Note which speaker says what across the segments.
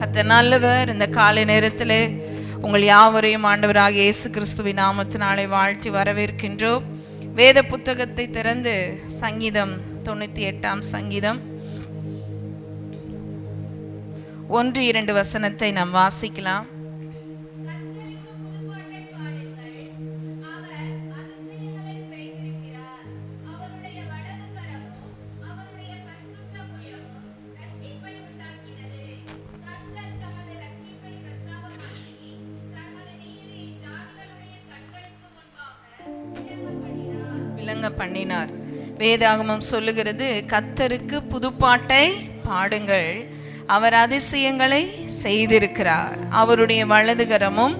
Speaker 1: கர்த்தர் நல்லவர். இந்த காலை நேரத்தில் உங்கள் யாவரையும் ஆண்டவராக இயேசு கிறிஸ்துவின் நாமத்தினாலே வாழ்த்தி வரவேற்கின்றோம். வேத புத்தகத்தை திறந்து சங்கீதம் 98 சங்கீதம் 1-2 வசனத்தை நாம் வாசிக்கலாம். பண்ணினார். வேதாகமம் சொல்லுகிறது, கர்த்தருக்கு புதுப்பாட்டை பாடுங்கள், அவர் அதிசயங்களை செய்திருக்கிறார், அவருடைய வலதுகரமும்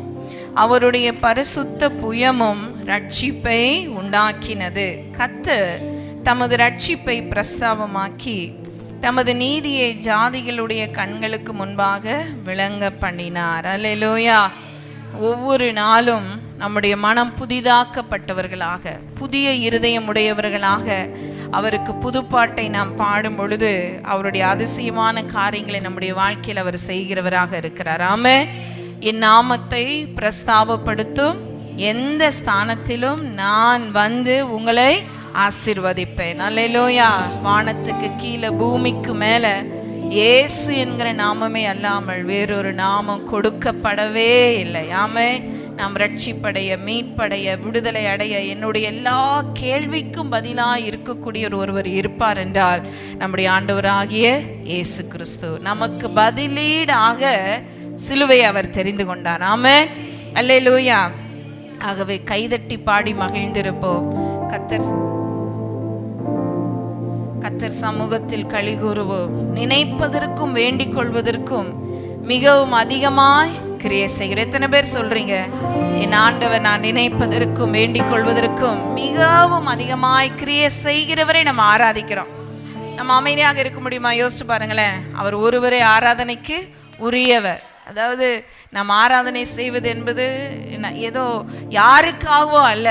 Speaker 1: அவருடைய பரிசுத்த புயமும் ரட்சிப்பை உண்டாக்கினது. கர்த்தர் தமது ரட்சிப்பை பிரஸ்தாபமாக்கி தமது நீதியை ஜாதிகளுடைய கண்களுக்கு முன்பாக விளங்க பண்ணினார். அல்லேலூயா. ஒவ்வொரு நாளும் நம்முடைய மனம் புதிதாக்கப்பட்டவர்களாக, புதிய இருதயம் உடையவர்களாக அவருக்கு புதுப்பாட்டை நாம் பாடும் பொழுது அவருடைய அதிசயமான காரியங்களை நம்முடைய வாழ்க்கையில் அவர் செய்கிறவராக இருக்கிறார். ஆமென். என் நாமத்தை பிரஸ்தாபப்படுத்தும் எந்த ஸ்தானத்திலும் நான் வந்து உங்களை ஆசீர்வதிப்பேன். அல்லேலூயா. வானத்துக்கு கீழே பூமிக்கு மேலே இயேசு என்கிற நாமமே அல்லாமல் வேறொரு நாமம் கொடுக்கப்படவே இல்லை. ஆமென். நாம் ரட்சிப்படைய, மீட்படைய, விடுதலை அடைய, என்னுடைய எல்லா கேள்விக்கும் பதிலாக இருக்கக்கூடிய ஒருவர் இருப்பார் என்றால் நம்முடைய ஆண்டவராகிய இயேசு கிறிஸ்து. நமக்கு பதிலீடாக சிலுவை அவர் தெரிந்து கொண்டார். ஆமென். அல்லேலூயா. ஆகவே கைதட்டி பாடி மகிழ்ந்திருப்போம். கர்த்தர் சமூகத்தில் களி கூறுவோம். நினைப்பதற்கும் வேண்டிக் கொள்வதற்கும் மிகவும் அதிகமாய் கிரியை செய்கிற. எத்தனை பேர் சொல்றீங்க, என் ஆண்டவர் நான் நினைப்பதற்கும் வேண்டிக் கொள்வதற்கும் மிகவும் அதிகமாய் கிரியை செய்கிறவரை நம்ம ஆராதிக்கிறோம். நம்ம அமைதியாக இருக்க முடியுமா? யோசிச்சு பாருங்களேன். அவர் ஒருவரே ஆராதனைக்கு உரியவர். அதாவது நம்ம ஆராதனை செய்வது என்பது ஏதோ யாருக்காகவோ அல்ல,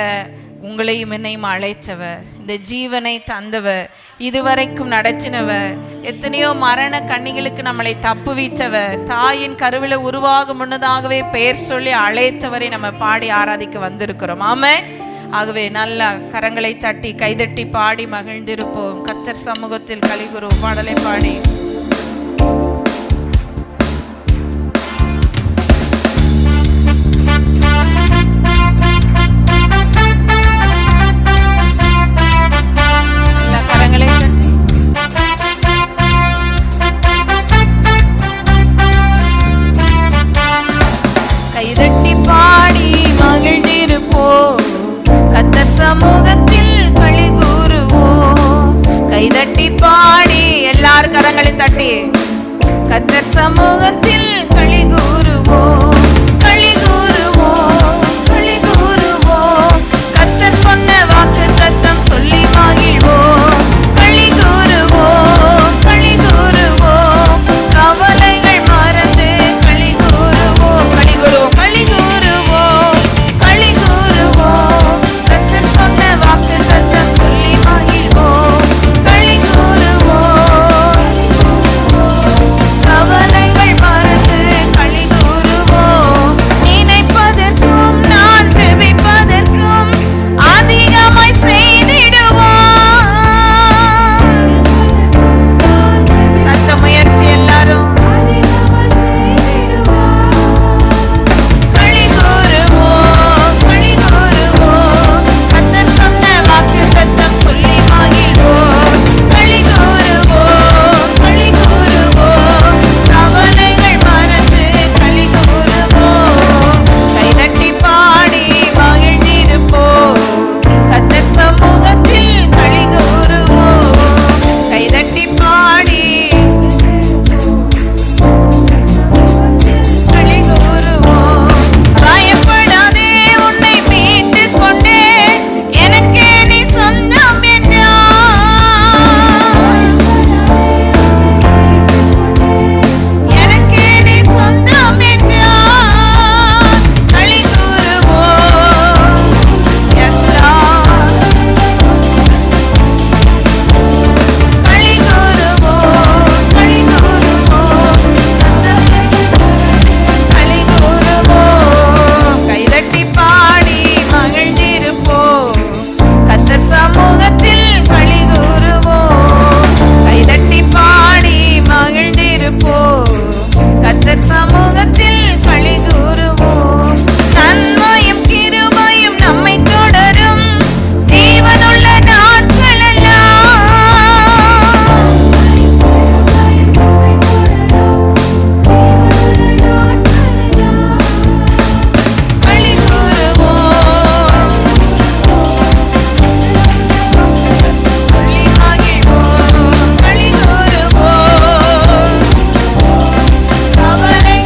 Speaker 1: உங்களையும் என்னையும் அழைத்தவர், இந்த ஜீவனை தந்தவர், இதுவரைக்கும் நடத்தினவர், எத்தனையோ மரண கண்ணிகளுக்கு நம்மளை தப்புவித்தவர், தாயின் கருவில உருவாக முன்னதாகவே பெயர் சொல்லி அழைத்தவரை நம்ம பாடி ஆராதிக்க வந்திருக்கிறோம். ஆமென். ஆகவே நல்ல கரங்களை தட்டி கைதட்டி பாடி மகிழ்ந்திருப்போம். கர்த்தர் சமூகத்தில் களி கூறுவோம். பாடலை பாடி சமூகத்தில் களி கூறுவோம். கைதட்டி பாடி எல்லாரும் கரங்களை தட்டி கர்த்தர் சமூகத்தில் களி கூறுவோம். களி கூறுவோம், களி கூறுவோம். கர்த்தர் சொன்ன வாக்கு தத்தம் சொல்லி மகிழ்வோம். களி கூறுவோம், களி கூறுவோம். கவலைகள் மறந்து களி கூறுவோம், களி கூறுவோம், களி கூறுவோம், களி கூறுவோம். சொன்ன வாக்கு தத்தம் சொல்லி மகிழ்வோம். களி கூறுவோம், கவலைகள் மறந்து களி கூறுவோம். கர்த்தர் சமூகத்தில் களி கூறுவோம். நன்மையும் கிருபையும் நம்மை தொடரும் ஜீவனுள்ள நாட்களெல்லாம். களி கூறுவோம், சொல்லி மகிழ்வோம், களி கூறுவோம். கவலை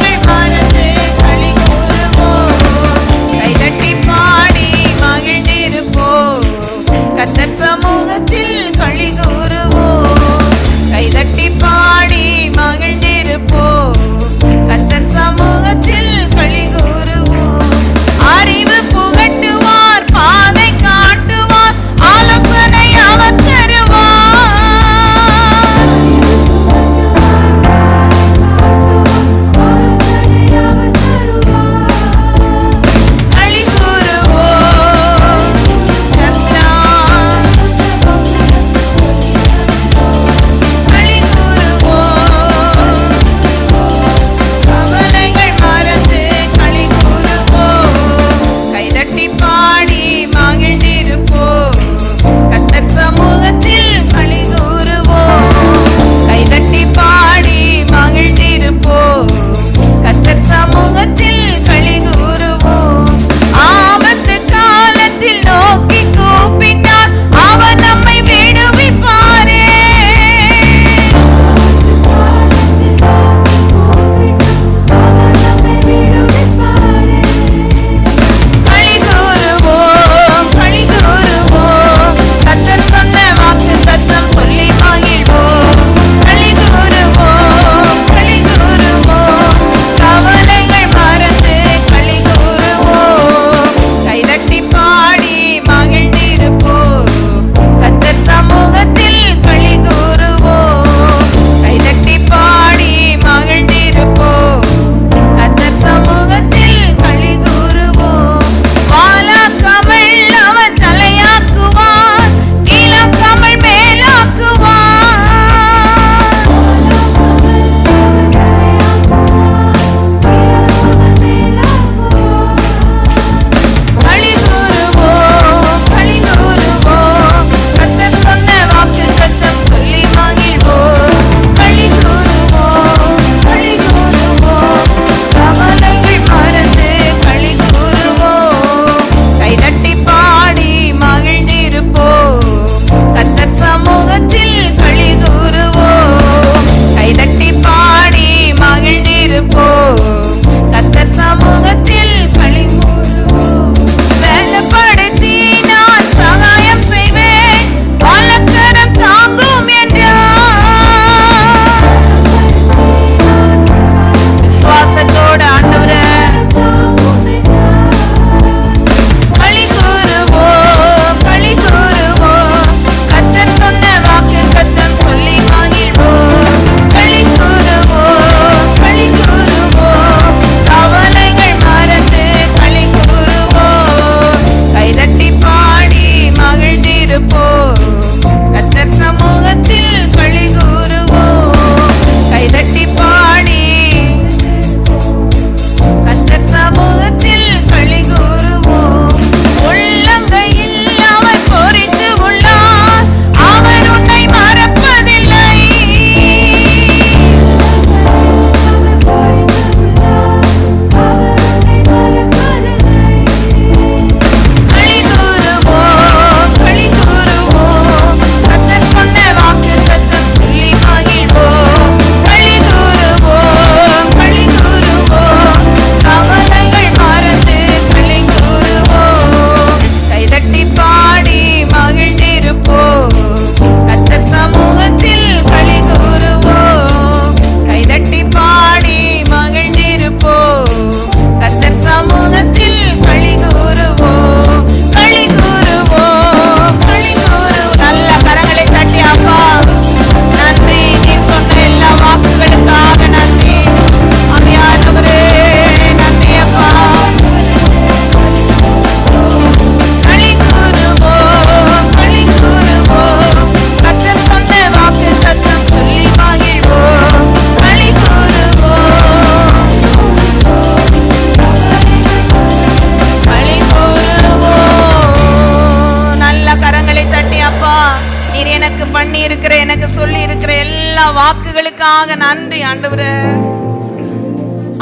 Speaker 1: எனக்கு சொல்லி இருக்கிற எல்லா வாக்குகளுக்காக நன்றி ஆண்டவரே.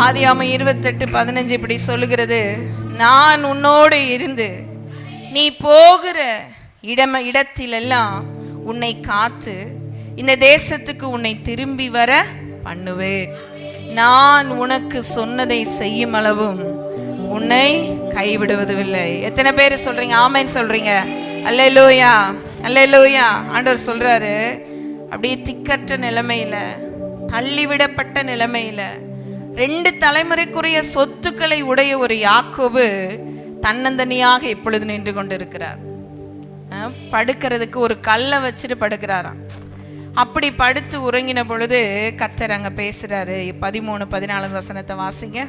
Speaker 1: ஆதியாகமம் 28:15 இப்படி சொல்லுகிறது, நான் உன்னோடு இருந்து நீ போகிற இடத்திலெல்லாம் உன்னை காத்து இந்த தேசத்துக்கு உன்னை திரும்பி வர பண்ணுவேன். நான் உனக்கு சொன்னதை செய்யும் அளவும் உன்னை கைவிடுவதில்லை. எத்தனை பேர் சொல்றீங்க ஆமென் சொல்றீங்க? அல்லேலூயா, அல்லேலூயா. ஆண்டவர் சொல்றாரு, அப்படியே திக்கற்ற நிலைமையில, தள்ளிவிடப்பட்ட நிலைமையில, 2 தலைமுறைக்குரிய சொத்துக்களை உடைய ஒரு யாக்கோபு தன்னந்தனியாக இப்பொழுது நின்று கொண்டிருக்கிறார். படுக்கிறதுக்கு ஒரு கல்லை வச்சுட்டு படுக்கிறாராம். அப்படி படுத்து உறங்கின பொழுது கர்த்தர் அங்க பேசுறாரு. 13-14 வசனத்தை வாசிங்க.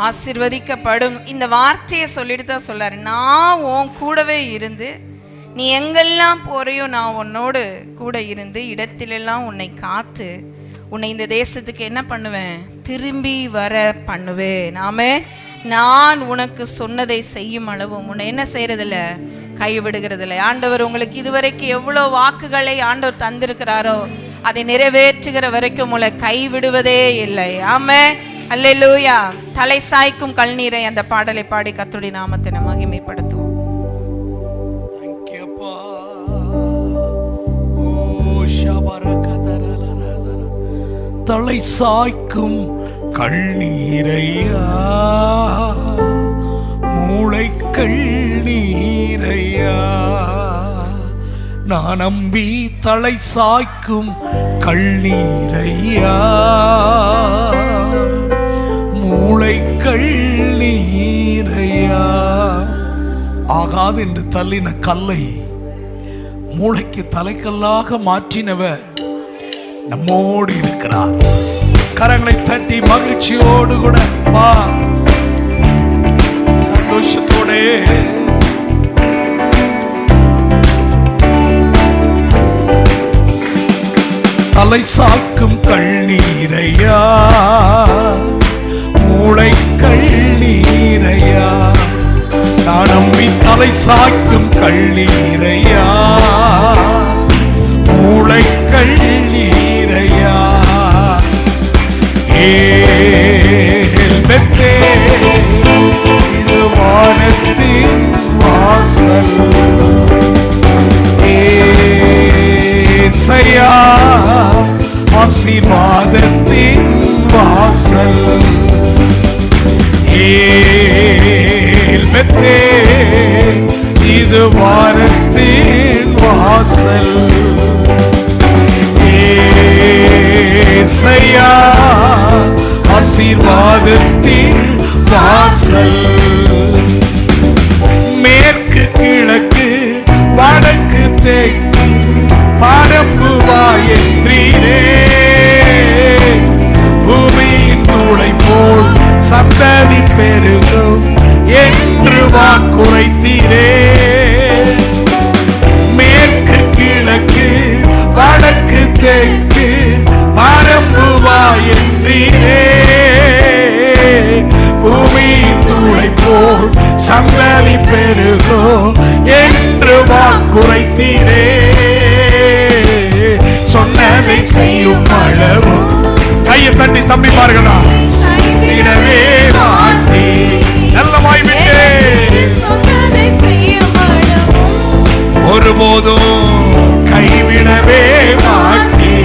Speaker 1: ஆசீர்வதிக்கப்படும். இந்த வார்த்தையை சொல்லிட்டு தான் சொல்லாரு, நான் உன் கூடவே இருந்து நீ எங்கெல்லாம் போறையோ நான் உன்னோடு கூட இருந்து இடத்திலெல்லாம் உன்னை காத்து உன்னை இந்த தேசத்துக்கு என்ன பண்ணுவேன், திரும்பி வர பண்ணுவேன். ஆமே, நான் உனக்கு சொன்னதை செய்யும் அளவும் உன்னை என்ன செய்யறதில்ல, கைவிடுகிறதில்லை. ஆண்டவர் உங்களுக்கு இதுவரைக்கும் எவ்வளோ வாக்குகளை ஆண்டவர் தந்திருக்கிறாரோ அதை நிறைவேற்றுகிற வரைக்கும் உங்களை கைவிடுவதே இல்லை. ஆமே, அல்லேலூயா. தலை சாய்க்கும் கல்நீரை அந்த பாடலை பாடி கர்த்தருடைய நாமத்தை நாம் மகிமைப்படுத்துவோம்.
Speaker 2: தலை சாய்க்கும் கல்நீரையா, மூளை கல்நீரையா, நான் நம்பி தலை சாய்க்கும் கல்நீரையா, மூளை கல்நீரையா. ஆகாது என்று தள்ளின கல்லை மூளைக்கு தலைக்கல்லாக மாற்றினவர் நம்மோடு இருக்கிறார். கரங்களை தட்டி மகிழ்ச்சியோடு கூட வா, சந்தோஷத்தோட தலை சாய்க்கும் கல்நீரையா, மூளை கல்நீரையா, நான் நம்பி தலை சாய்க்கும் கல்நீரையா, மூளை கல்நீரையா. ஏல்மெத்தே இது வானத்தின் வாசல், ஏசையா ஆசீர்வாதத்தின் வாசல், ஏல்மெத்தே இது வானத்தின் வாசல், ஏசையா ஆசீர்வாதத்தின் வாசல். மேற்கு கிழக்கு வடக்கு தெற்கு பரப்புவாயென்றீரே, பூமியின் தூளை போல் சந்ததி பெருகும் என்று வாக்குரைத்தீரே. மேற்கு கிழக்கு வடக்கு தெற்கு பரம்புவாயென்றீரே, பூமியின் தூளை போல் சந்ததி பெருகோ என்று வாக்குரைத்தீரே. சொன்னதை செய்யும் அளவு கையை தட்டி தம்பிமார்களா இடவே மாட்டி நல்ல வாய்விட்டே ஒருபோதும் கைவிடவே மாட்டி.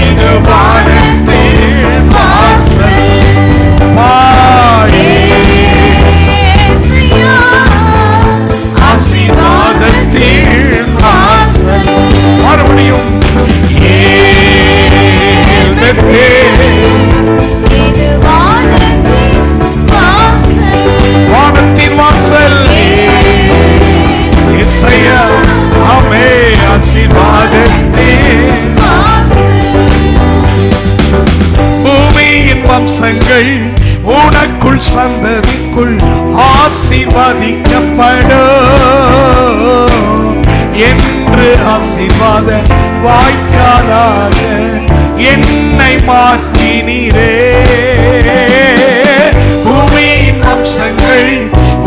Speaker 2: இது வானத்தின் வாசல், ஆசீர்வாதத்தின் வாசல். மறுபடியும் இது வானத்தின் வாசல், வம்சங்கள் உனக்குள் சந்ததிக்குள் ஆசீர்வதிக்கப்படும் என்று ஆசீர்வாத வாய்க்காலாக என்னை மாற்றினீரே. பூமியின் வம்சங்கள்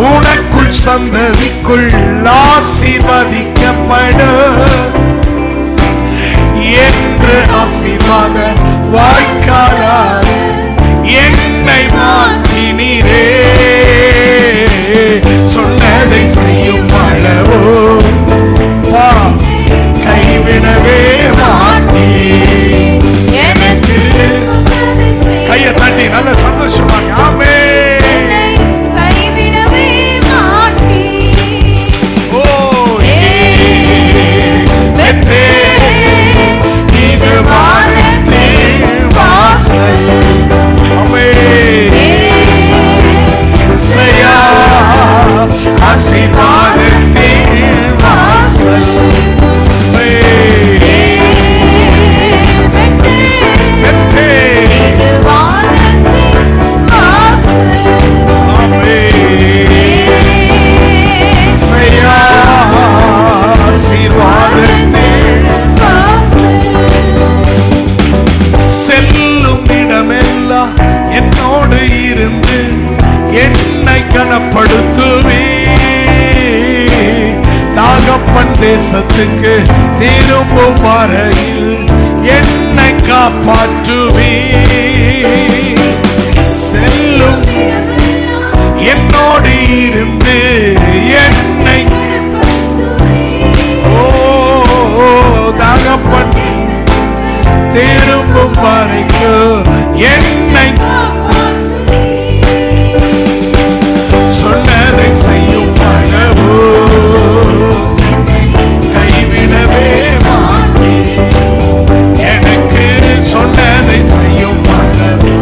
Speaker 2: உனக்குள் சந்ததிக்குள் ஆசீர்வதிக்கப்படும் என்று ஆசீர்வாத வாய்க்காலாக என்னை மாற்றினீரே. சொன்னதை செய்யும் அளவோ கைவிடவே மாட்டேன். எனக்கு கையை தட்டி நல்ல சந்தோஷமாக ஆமே.
Speaker 1: கைவிடவே மாட்டேன்.
Speaker 2: ஓ இது வானத்தின் வாசல். ஆமே செய்யா ஆசீர்வாதத்தின் வாசல். செல்லும் இடமெல்லாம் என்னோடு இருந்து என்னை கனப்படுத்துவே. தகப்பன் தேசத்துக்கு திரும்பும் வரையில் என்னை காப்பாற்றுவே. செல்லும் என்னோடு இருந்து என்னை தகப்பன் திரும்பும் வரைக்கும் என்னை சொன்னதை செய்யும் அளவோ கைவிடவே மாட்டேன். எனக்கு சொன்னதை செய்யும் அளவோ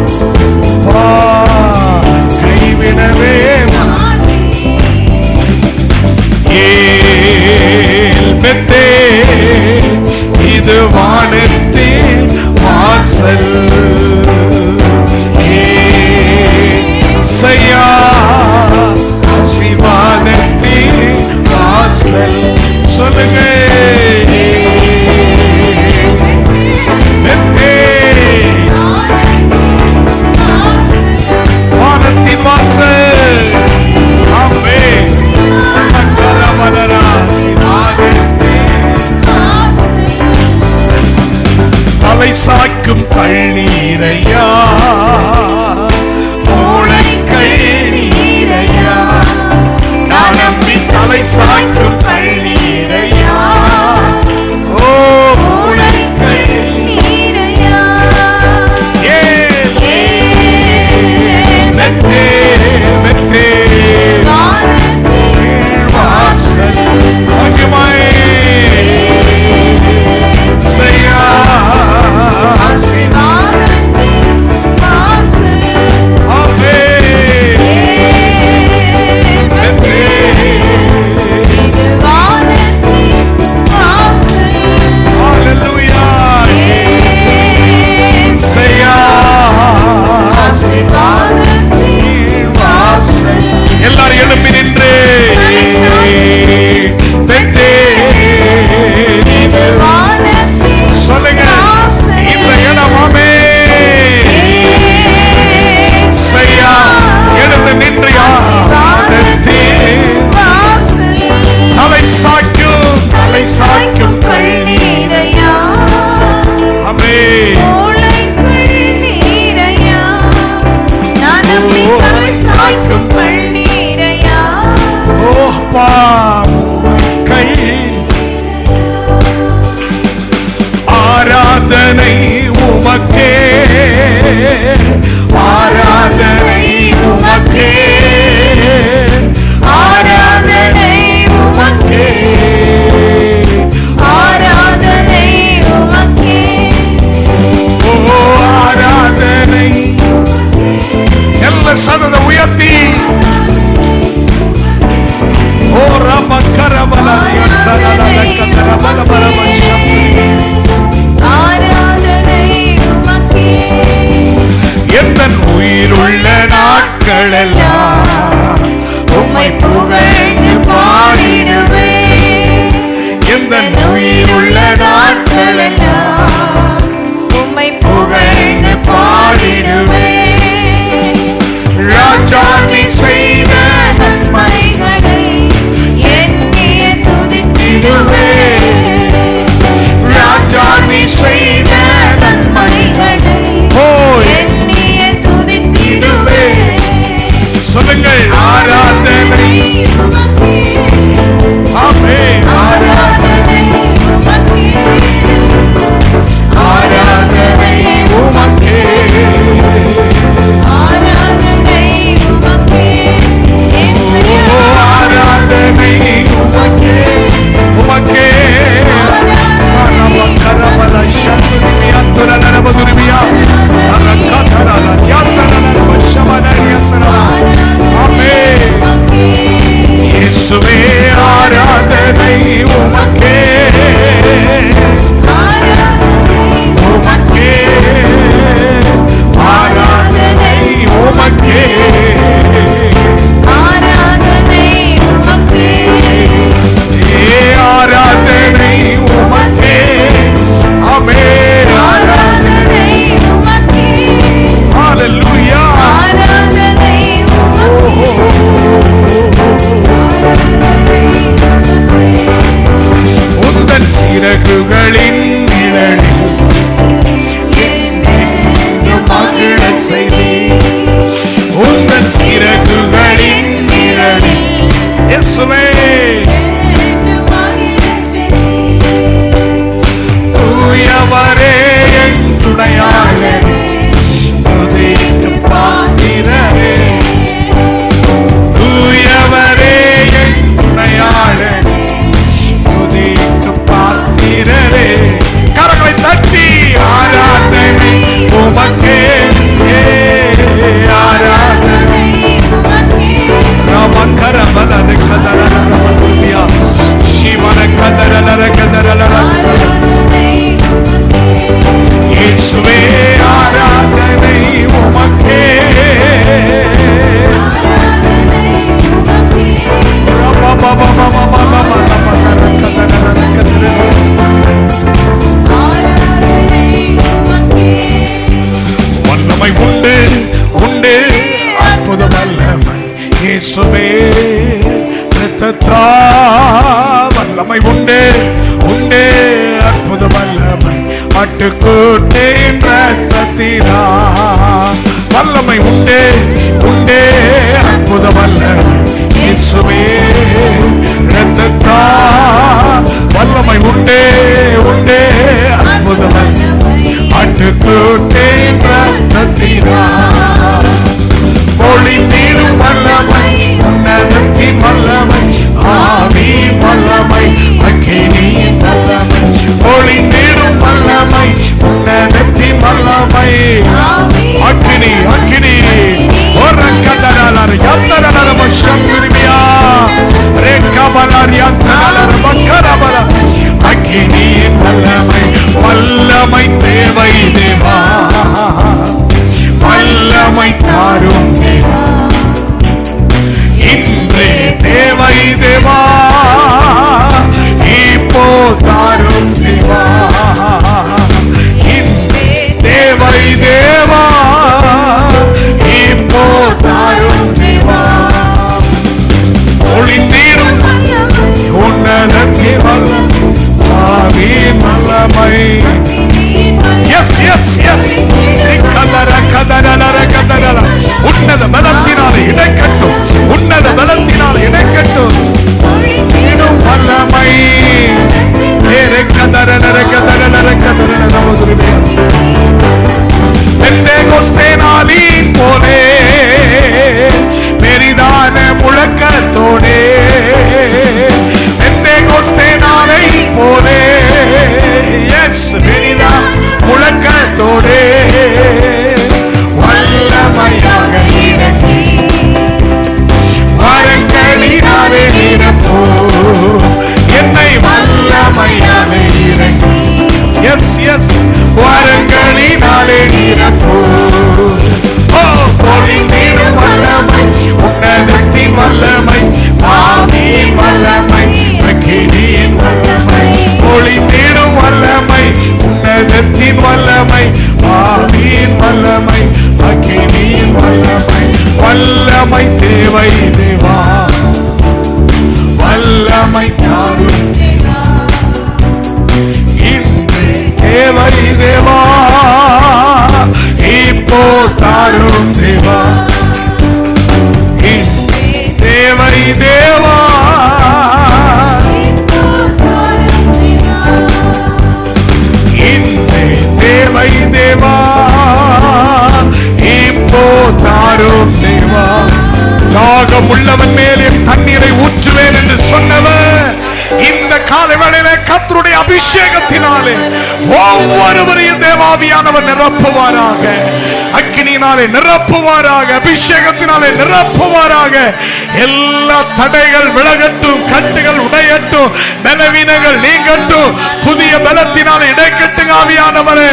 Speaker 2: உயிருள்ள நாட்களெல்லாம் உம்மை புகழ்ந்து பாடிடுவேன். எந்த உயிருள்ள நாட்களெல்லாம்
Speaker 1: உம்மை
Speaker 2: புகழ்ந்து பாடிடுவேன். ராஜா நீ செய்த
Speaker 1: நன்மைகளை எண்ணியே துதித்திடுவேன்.
Speaker 2: ராஜா நீ செய்த
Speaker 1: நன்மைகளை எண்ணியே துதித்திடுவேன்.
Speaker 2: சொல்லுங்கள் ஆராதனை ஆமென்.
Speaker 1: ஆராதனை உமக்கே,
Speaker 2: ஆராதனை உமக்கே,
Speaker 1: ஆராதனை உமக்கே,
Speaker 2: ஓ ஆராதனை உமக்கே, உமக்கே. நமக்கரபல சத்துரியா துரலரபதுரியா அரக்கதரல யாத்தரல வஷமனரியத்தரல. ஆமென். இயேசுவே ஆராதனை உமக்கே, உமக்கே, ஆராதனை உமக்கே,
Speaker 1: ஆராதனை உமக்கே,
Speaker 2: ஆராதனை உமக்கே. ஆமென்.
Speaker 1: ஆராதனை உமக்கே,
Speaker 2: ஹalleluya.
Speaker 1: ஆராதனை
Speaker 2: உந்தன் சிறகுகளின் நிழலில் மகிழ செய்தி. உந்தன் சிறகுகளின் நிழலில் இயேசுவே தூயவரே என் துணையாளரே, துதிக்கு பாத்திரரே. தூயவரே என் துணையாளரே, துதிக்கு பாத்திரரே. கரங்களை தட்டி ஆராதனை உமக்கே, ஆராதனை நமக்கரமலர கதரலரமதுரியா சிவன கதரலர கதரலர. இயேசுவே ஆராதனை உமக்கே, வல்லமை உண்டு உண்டு அற்புத வல்லமை இயேசுவே இரத்தத்தா. வல்லமை உண்டு உண்டு அற்புத வல்லமை ஆட்டுக்குட்டியின் இரத்தத்தினா. வல்லமை உண்டு உண்டு அற்புத வல்லமை இயேசுவே இரத்தத்தா. வல்லமை உண்டு உண்டு அற்புத வல்லமை ஆட்டுக்குட்டியின் இரத்தத்தினா. பொழிந்திடும் வல்லமை உன்னத தேவை தேவா, வல்லமை தாரும் இன்று தேவை தேவா, இப்போ தாரும் தேவா, தேவை தேவா, இன்று தேவை தேவா, இப்போ தாரும் தேவா. தாகம் உள்ளவன் மேலே தண்ணீரை ஊற்றுவேன் என்று சொன்னவர் இந்த காலவேளையிலே கர்த்தருடைய அபிஷேகத்தினாலே ஒவ்வொருவரையும் தேவாவியானவர் நிரப்புவாராக, அக்கினியினாலே நிரப்புவாராக, அபிஷேகத்தினாலே நிரப்புவாராக. எல்லா தடைகள் விலகட்டும், கட்டுகள் உடையட்டும், பலவீனங்கள் நீங்கட்டும், புதிய பலத்தினாலே இடைக்கட்டுங்க ஆவியானவரே.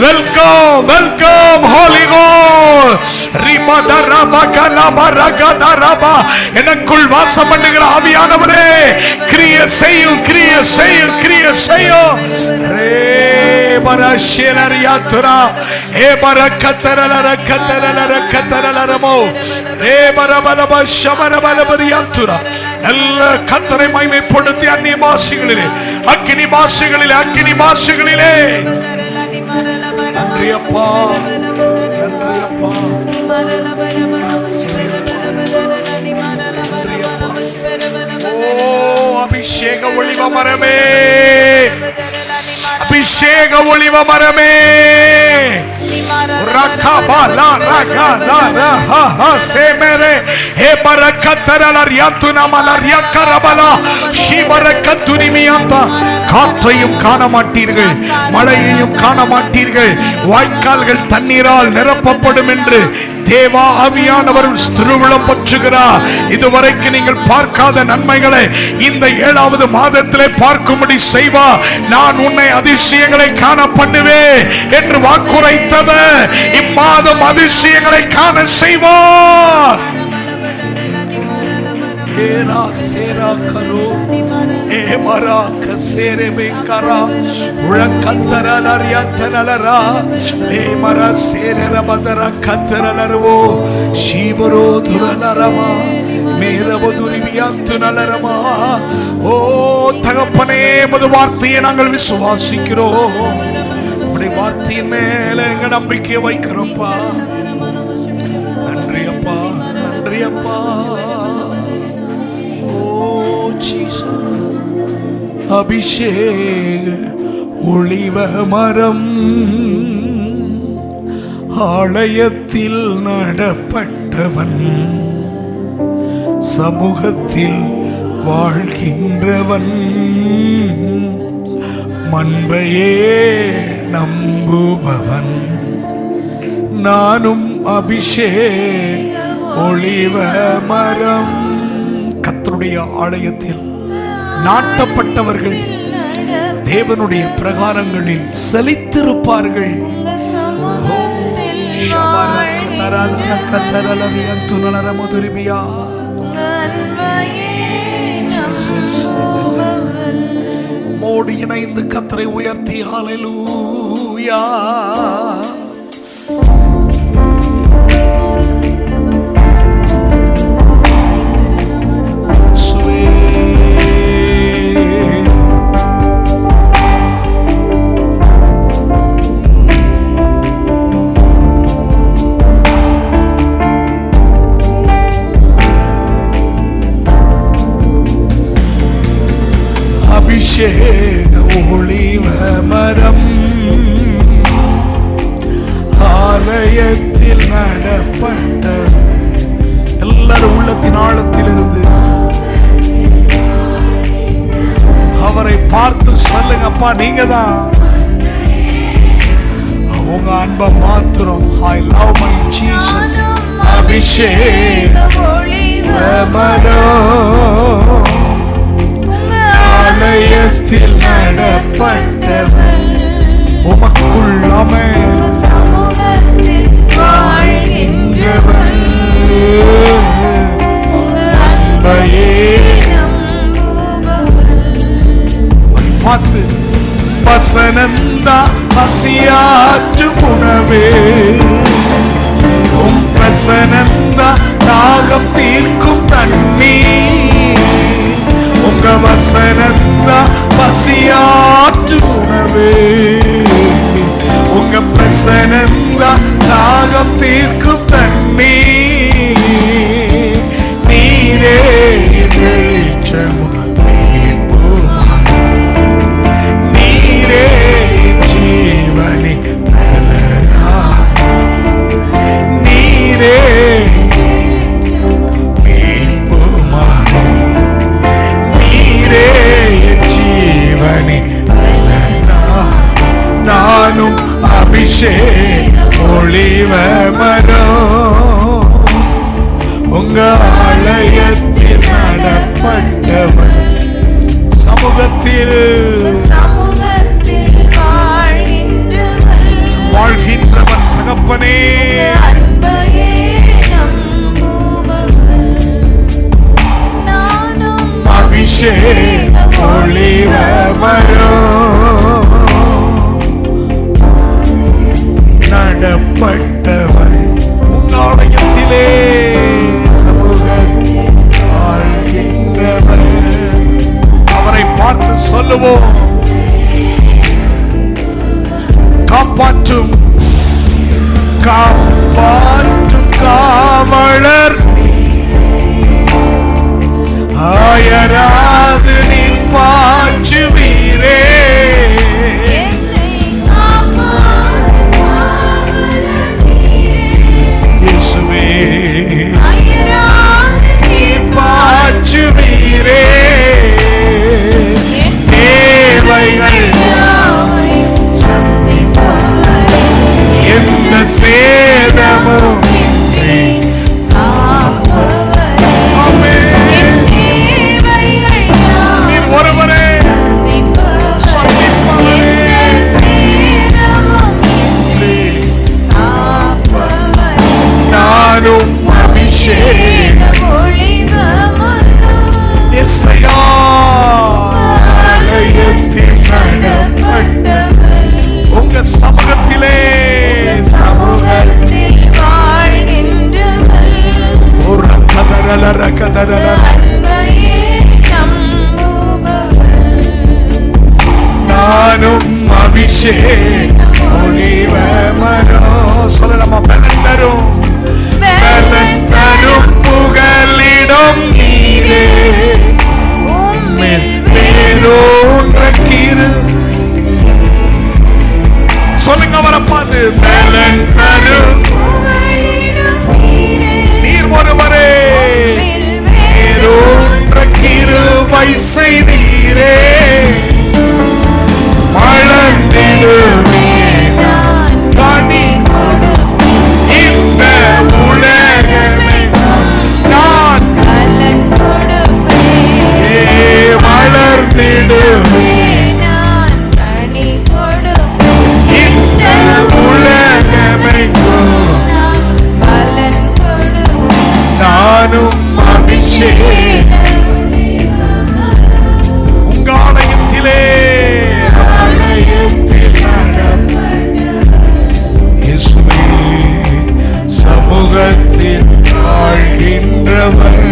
Speaker 2: Welcome welcome holy ghost. எனக்குள் வாசம் பண்ணுகிற ஆவியானவரே, கிரிய செய்யும், கிரிய செய்யும், கிரிய செய்யும். ரே பரஷேலரியாத்துரா ஏ பரக்கத்தரலர கத்தரலர கத்தரலரமோ ரே பரபலப ஷமரபலபரியாத்துரா. நல்ல கர்த்தரை மகிமைப்படுத்தி அந்நிய பாஷைகளிலே, அக்கினி பாஷைகளிலே, அக்கினி பாஷைகளிலே. நன்றி அப்பா, நன்றி அப்பா. ஓ அபிஷேக ஒளிவ மரமே, அபிஷேக ஒளிவ மரமே, ரகபலா ரகலா ரஹஹ சேமரே ஹே பரக்கத்தரலர் யாத்துனமலர் யக்கரபலா ஷிபரக்கத்துனிமியந்தா. காற்றையும் காண மாட்டீர்கள், மழையையும் காண மாட்டீர்கள், வாய்க்கால்கள் தண்ணீரால் நிரப்பப்படும் என்று தேவா ஆவியானவர் திருவிழம் பற்றுகிறார். இதுவரைக்கு நீங்கள் பார்க்காத நன்மைகளை இந்த 7வது மாதத்திலே பார்க்கும்படி செய்வா. நான் உன்னை அதிசயங்களை காண பண்ணுவேன் என்று வாக்குரைத்தவர் இம்மாதம் அதிசயங்களை காண செய்வார். ஏரா சேரா கரோ ஏமரா கசேரே பேக்கரா உலகத்தரலரியாத்தனலரா ஏமரா சேரர பதர கத்தரலரவோ ஷீபரோ துரலரமா மேரபதுரிவியாத்துனலரமா. ஓ தகப்பனே, உமது வார்த்தையை நாங்கள் விசுவாசிக்கிறோம், உம்முடைய வார்த்தையின் மேல எங்க நம்பிக்கையை வைக்கிறோம்ப்பா. நன்றி அப்பா, நன்றி அப்பா. அபிஷேக ஒளிவ மரம் ஆலயத்தில் நடப்பட்டவன், சமூகத்தில் வாழ்கின்றவன், மண்பையே நம்புபவன். நானும் அபிஷேக ஒளிவ மரம். கர்த்தருடைய ஆலயத்தில் நாட்டப்பட்டவர்கள் தேவனுடைய பிரகாரங்களில் செழித்திருப்பார்கள். மோடி இணைந்து கர்த்தரை உயர்த்தி ஹல்லேலூயா. அபிஷேக ஒளிவ மரம் ஆலயத்தில் நடப்பட்ட. எல்லாரும் உள்ளத்தின் ஆழத்திலிருந்து அவரை பார்த்து சொல்லுங்கப்பா, நீங்க தான் உங்க அன்பை மாத்திரம். I love my Jesus. அபிஷேக ஒளிவ மரம் ஆலயத்தில் நடப்பட்டவன், உமக்குள்ளமே சமூகத்தில் வாழ்கின்றவன், அன்பையே பார்த்து வசனந்தா பசியாற்று உணவே, உம் பிரசனந்தா தாகம் தீர்க்கும் வசனந்தா பசியாற்று உணவே. உங்க பிரசனந்தா தாகம் தீர்க்கும் தண்ணீர். நீரே வெளிச்சமும் நீரே ஜீவனின் பலனாய். நீரே மீட்புமாய். நீரே ஜீவனின் பலனாய். நானும் அபிஷேக ஒளிவ மரம். உங்க ஆலயத்தில் நடப்பட்டவன் சமூகத்தில் வாழ்கின்றவன் தகப்பனே. அபிஷேக ஒளிவ மரம் நடப்பட்டவன் உங்க ஆலயத்திலே சமூகத்தில் வாழ்கின்றவன். அவரை பார்த்து சொல்லுவோம், காப்பாற்றும் காப்பாற்றும் காவலர் ஆயராது நீர் பாய்ச்சுவீரே. இயேசுவே நீர் பாய்ச்சுவீரே. தேவைகள் எந்த சேதமும் நீர் ஒருவரே நானும் அபிஷேக இசையா ஆலயத்தில் நடப்பட்டவன் உங்க சமூகத்திலே ஒரு கதறலற கதறலற நானும் அபிஷேக ஒளிவ மரம். சொல்லலாமா? பலன் தரும் புகலிடம் நீரே. உம்மில் வேரூன்ற கிரு. சொல்லுங்க அவரை பார்த்து, பலன் தரும் நீர் ஒருவரே. வேரூன்ற கிருபை செய்தீரே. வளர்ந்திடுவே கனி இந்த உலகமே நான் வளர்ந்திடுவே இந்த உலகமே நானும் அபிஷேக உங்க ஆலயத்திலே இயேசுவே சமூகத்தில் வாழ்கின்றவன்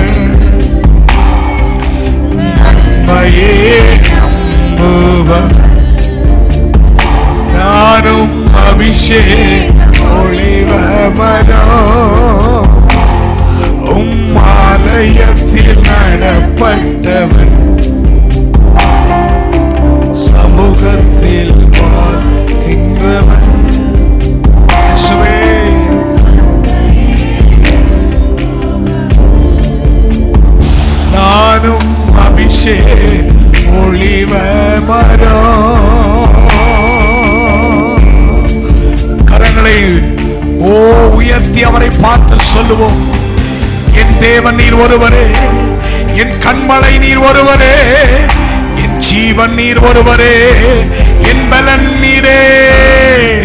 Speaker 2: அன்பையே நம்புவன். நானும் அபிஷேக ஒளிவ மரம் உம் ஆலயத்தில் நடப்பட்டவன் சமூகத்தில் வாழ்கின்றவன். இயேசுவே நானும் அபிஷேக ஒளிவ மரம். கரங்களை உயர்த்தி அவரை பார்த்து சொல்லுவோம், என் தேவன் நீர் ஒருவரே, என் கண்மலை நீர் ஒருவரே, என் ஜீவன் நீர் ஒருவரே, என் பலன் நீரே,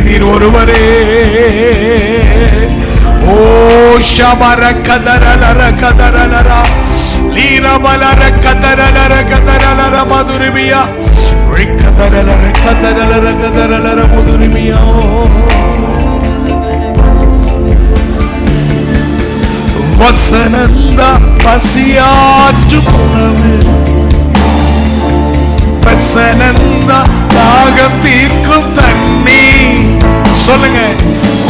Speaker 2: நீர் ஒருவரே. ஓ ஷபர கதரலர கதரலர லீரபலர கதரலர கதரலர மதுரிமியா கதரலர கதரலர கதரலர மதுரிமியா. வசனந்தா பசியாற்று உணவு. வசனந்தா தாகம் தீர்க்கும் தண்ணி. சொல்லுங்க,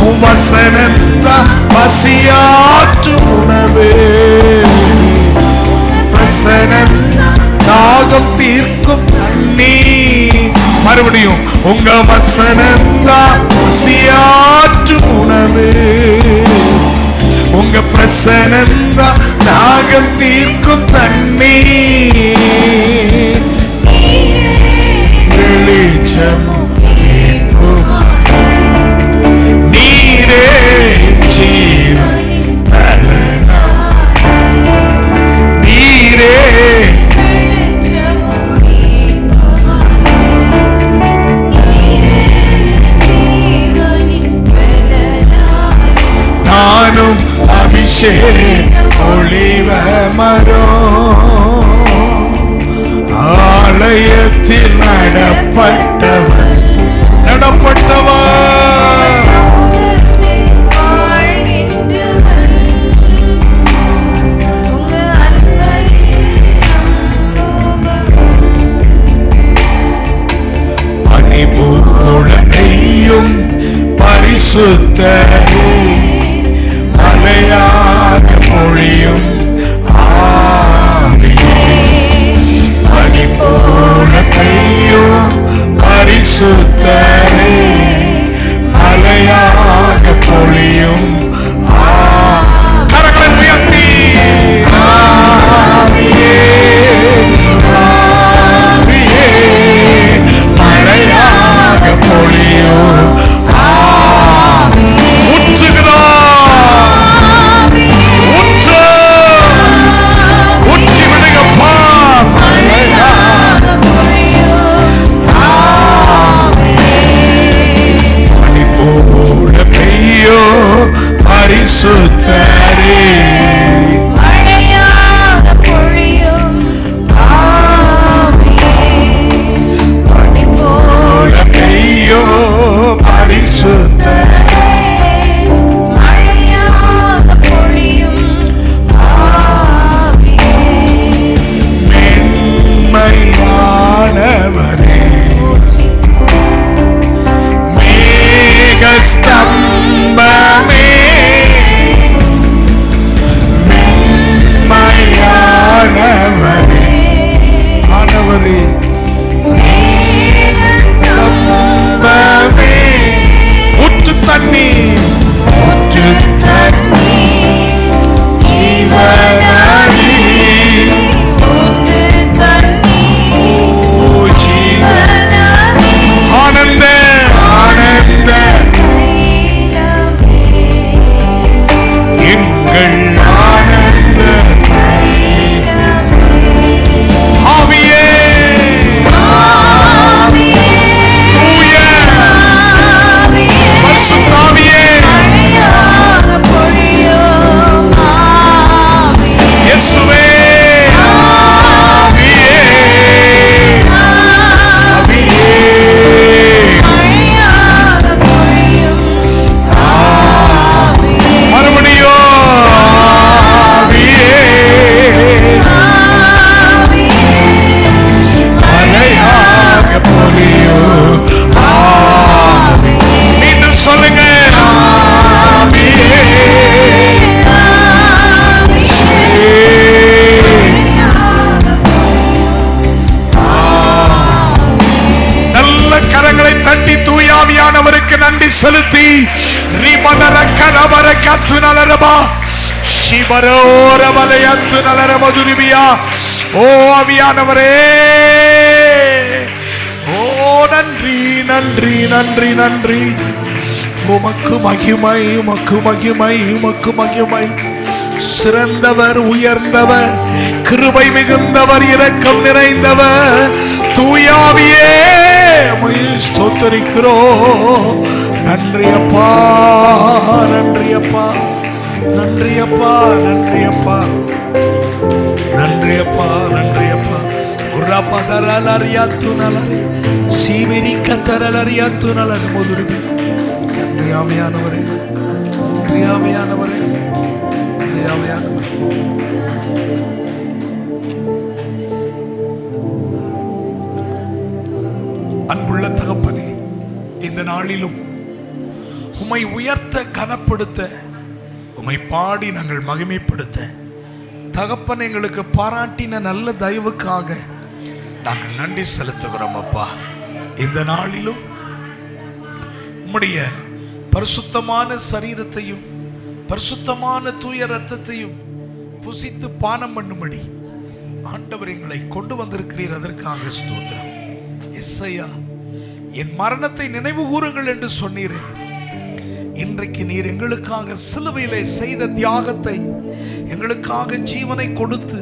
Speaker 2: உன் வசனந்தா பசியாற்றும் உணவு. வசனந்தா தாகம் தீர்க்கும் தண்ணி. மறுபடியும், உங்க வசனந்தா பசியாற்றும் உணவு. உங்க பிரசனந்தா தாகம் தீர்க்கும் தண்ணி. வெளிச்சமும் நீரே ஜீவன் நீரே. நானும் ஒளிவ மரம் ஆலயத்தில் நடப்பட்டவன் பனிபோல பெய்யும் பரிசுத்தரே, மலையாக பொழியும் ஆவியே. பனிபோல பெய்யும் பரிசுத்தரே, மலையாக பொழியும் கரங்களை உயர்த்தி ஆவியே, ஆவியே, மலையாக பொழியும் பரிசுத்தரே, மழையாக பொழியும் ஆவியே. பனி போல பெய்யும் பரிசுத்தரே, மழையாக பொழியும் ஆவியே. மென்மையானவரே, மேகஸ்தம்பமே, ஆனவரே, ஸ்தம்பமே, ஊற்று தண்ணி, ஊற்று தண்ணி, ஜீவனடி, ஊற்று தண்ணி, ஓ ஜீவனடி, ஆனந்த ஆனந்த எங்கள் ஆனந்த ஆவியே, தூய பரிசுத்த ஆவியே, இயேசுவே, ஆவியே, ஆவியே, மறுபடியும் ஆவியே, மலையாக பொழியும் ஆவியே. மீண்டும் சொல்லுங்க, ஆவியே, நல்ல கரங்களை தட்டி தூயாவியானவருக்கு நன்றி செலுத்தி ரிமதர கலவர கத்து நலரபா சிவரோர வலையத்து நலர மதுரிபியா. ஓ ஆவியானவரே, ஓ நன்றி நன்றி நன்றி நன்றி. உமக்கு மகிமை, உமக்கு மகிமை, உமக்கு மகிமை. சிறந்தவர், உயர்ந்தவர், கிருபை மிகுந்தவர், இரக்கம் நிறைந்தவர், தூயாவியே ஸ்தோத்தரிக்கிறோம். நன்றி அப்பா, நன்றி அப்பா, நன்றி அப்பா, நன்றி அப்பா, நன்றி அப்பா, நன்றி அப்பா. உரபதரலரியாத்து நலரி சீவிரி கத்தரலரியாத்து நலரி மதுரிபி. நன்றி ஆவியானவரே, நன்றி ஆவியானவரே, நன்றி ஆவியானவரே. நாளிலும் உம்மை உயர்த்த கனப்படுத்த, உம்மை பாடி நாங்கள் மகிமைப்படுத்த, தகப்பன் எங்களுக்கு பாராட்டின நல்ல தயவுக்காக நாங்கள் நன்றி செலுத்துகிறோம் அப்பா. இந்த நாளிலும் உம்முடைய பரிசுத்தமான சரீரத்தையும் பரிசுத்தமான தூய இரத்தத்தையும் புசித்து பானம் பண்ணும்படி ஆண்டவர் எங்களை கொண்டு வந்திருக்கிறீர். அதற்காக ஸ்தோத்திரம். எஸ்ஐயா, என் மரணத்தை நினைவு கூறுங்கள் என்று சொன்னீரே. இன்றைக்கு நீர் எங்களுக்காக சிலுவையிலே செய்த தியாகத்தை, எங்களுக்காக ஜீவனை கொடுத்து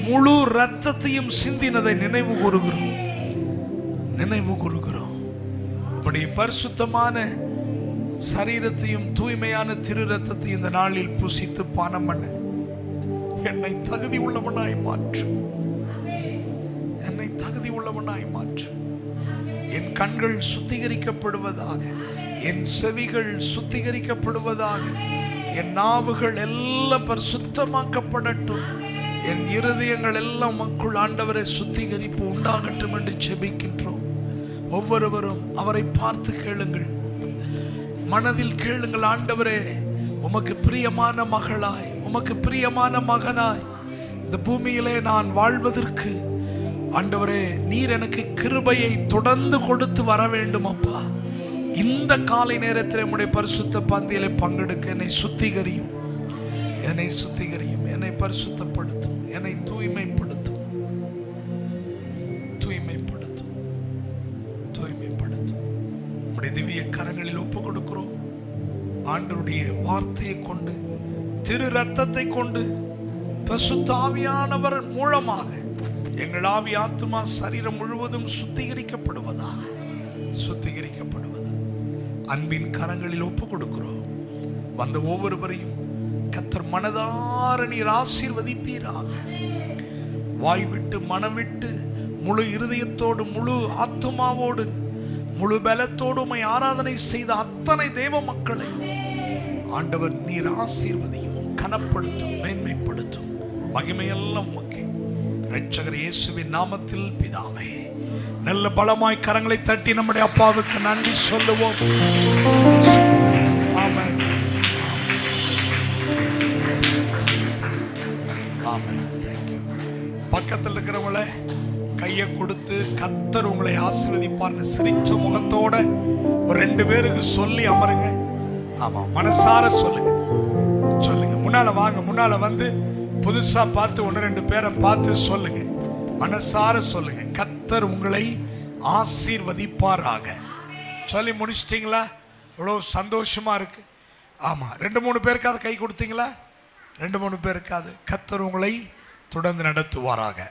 Speaker 2: முழு இரத்தத்தையும் சிந்தினதை நினைவு கூறுகிறோம். உம்முடைய பரிசுத்தமான சரீரத்தையும் தூய்மையான திரு இரத்தத்தையும் இந்த நாளில் புசித்து பானம் பண்ண என்னை தகுதி உள்ளவனாய் மாற்று. என் கண்கள் சுத்திகரிக்கப்படுவதாக, என் செவிகள் சுத்திகரிக்கப்படுவதாக, என் நாவுகள் எல்லாம் பரிசுத்தமாக்கப்படட்டும். என் இருதயங்கள் எல்லாம் மக்கள் ஆண்டவரை சுத்திகரிப்பு உண்டாகட்டும் என்று ஜெபிக்கின்றோம். ஒவ்வொருவரும் அவரை பார்த்து கேளுங்கள், மனதில் கேளுங்கள். ஆண்டவரே, உமக்கு பிரியமான மகளாய், உமக்கு பிரியமான மகனாய் இந்த பூமியிலே நான் வாழ்வதற்கு ஆண்டவரே நீர் எனக்கு கிருபையை தொடர்ந்து கொடுத்து வர வேண்டும் அப்பா. இந்த காலை நேரத்தில் நம்முடைய பரிசுத்த பந்தியிலே பங்கெடுக்க என்னை சுத்திகரியும், என்னை பரிசுத்தப்படுத்தும், என்னை தூய்மைப்படுத்தும். நம்முடைய திவ்ய கரங்களில் ஒப்பு கொடுக்கிறோம். ஆண்டவருடைய வார்த்தையை கொண்டு, திரு ரத்தத்தை கொண்டு, பரிசுத்த ஆவியானவர் மூலமாக எங்கள் ஆவி, ஆத்துமா, சரீரம் முழுவதும் சுத்திகரிக்கப்படுவதாக. அன்பின் கரங்களில் ஒப்பு கொடுக்கிறோம். வந்த ஒவ்வொருவரையும் கர்த்தர் மனதார நீர் ஆசீர்வதிப்பீராக. வாய் விட்டு, மனம் விட்டு, முழு இருதயத்தோடு, முழு ஆத்துமாவோடு, முழு பலத்தோடு உம்மை ஆராதனை செய்த அத்தனை தேவ மக்களை ஆண்டவர் நீர் ஆசீர்வதியும், கனப்படுத்தும், மேன்மைப்படுத்தும். மகிமையெல்லாம் உமக்கு. இரட்சகர் இயேசுவின் நாமத்தில் பிதாவே. நல்ல பலமாய் கரங்களை தட்டி நம்முடைய அப்பாவுக்கு நன்றி சொல்லுவோம். ஆமென். பக்கத்தில் இருக்கிறவங்கள கையை கொடுத்து கர்த்தர் உங்களை ஆசீர்வதிப்பார்னு சிரிச்ச முகத்தோட ஒரு 2 பேருக்கு சொல்லி அமருங்க. ஆமா, மனசார சொல்லுங்க. முன்னால வாங்க, முன்னால வந்து புதுசா பார்த்து 1-2 பேரை பார்த்து சொல்லுங்க. மனசார சொல்லுங்க, கர்த்தர் உங்களை ஆசீர்வதிப்பாராக. சொல்லி முடிச்சிட்டீங்களா? இவ்வளவு சந்தோஷமா இருக்கு. ஆமா, 2-3 பேருக்காவது கை கொடுத்தீங்களா? 2-3 பேருக்காவது. கர்த்தர் உங்களை தொடர்ந்து நடத்துவாராக.